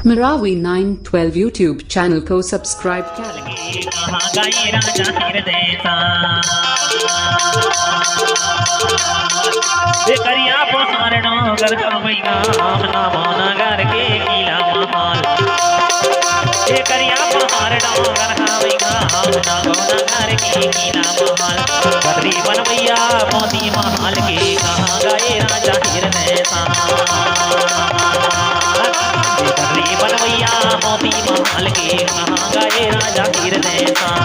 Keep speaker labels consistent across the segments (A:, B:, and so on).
A: Marawi 912 YouTube channel को subscribe करें।
B: कहाँ गए राजा हिरदेसा करिया पहाड़ो गर कमैया ना मोना घर के किला महाल करिया पहाड़ो गर कमैया ना मोना घर के किला महाल बद्री बनवैया मोती महाल के कहाँ गए राजा हिरदेसा बद्री बनवैया मोती महाल के कहाँ गए राजा हिरदेसा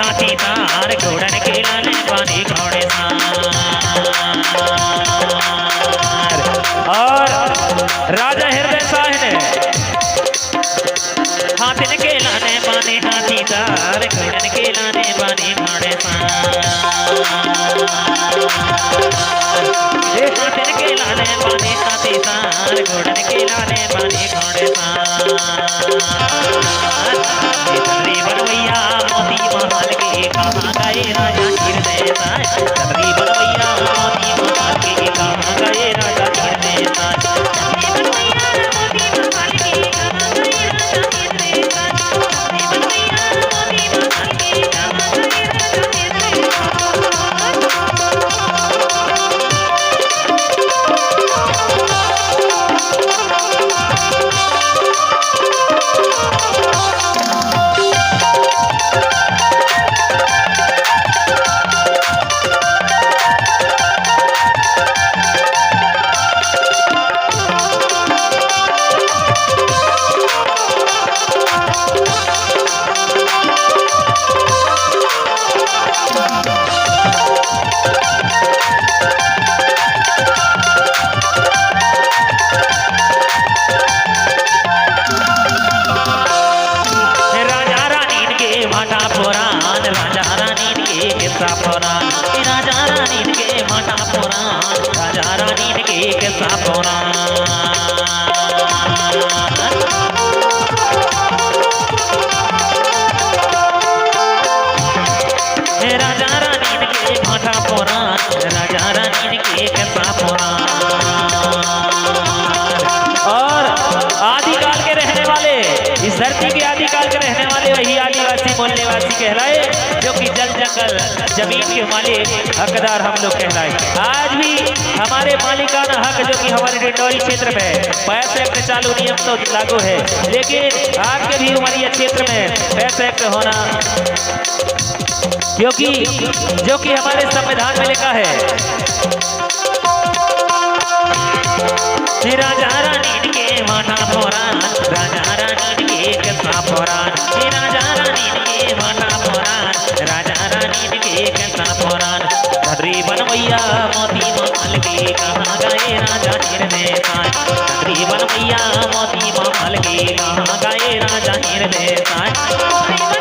B: घोड़न के लाने पानी घोड़े और राजा हृदय शाह ने हाथिन के लाने पानी हाथी तार घोड़न के लाने पानी घोड़े हाथिन के लाने पानी हाथी तार घोड़न के लाने पानी घोड़े बनवैया मोती महाल के कहाँ गए राजा हिरदेसा बद्री बनवैया मोती महाल के कहाँ गए राजा हिरदेसा राजा रानी के माता पुराण राजा रानी के किस्सा पुराण राजा रानी के माता पुराण राजा रानी के किस्सा पुराण और आदिकाल के रहने वाले इस धरती के आदिकाल के रहने वाले वही आदिवासी बोलने वासी कहलाए जो कि जल जंगल जमीन के मालिक हकदार हम लोग कहलाए। आज भी हमारे मालिकाना हक जो कि हमारे डिंडौरी क्षेत्र में पैसे एक्ट चालू नियम तो लागू है, लेकिन आपके भी उमरिया क्षेत्र में पैसे एक्ट होना क्योंकि जो कि हमारे संविधान में लिखा है राजा रानी के माता पुराण राजा रानी के किस्सा पुराण राजा रानी के माता पुराण राजा रानी के किस्सा पुराण बद्री बनवैया मोती महाल के कहाँ गए राजा हिरदेसा बद्री बनवैया मोती महाल के कहाँ गए राजा हिरदेसा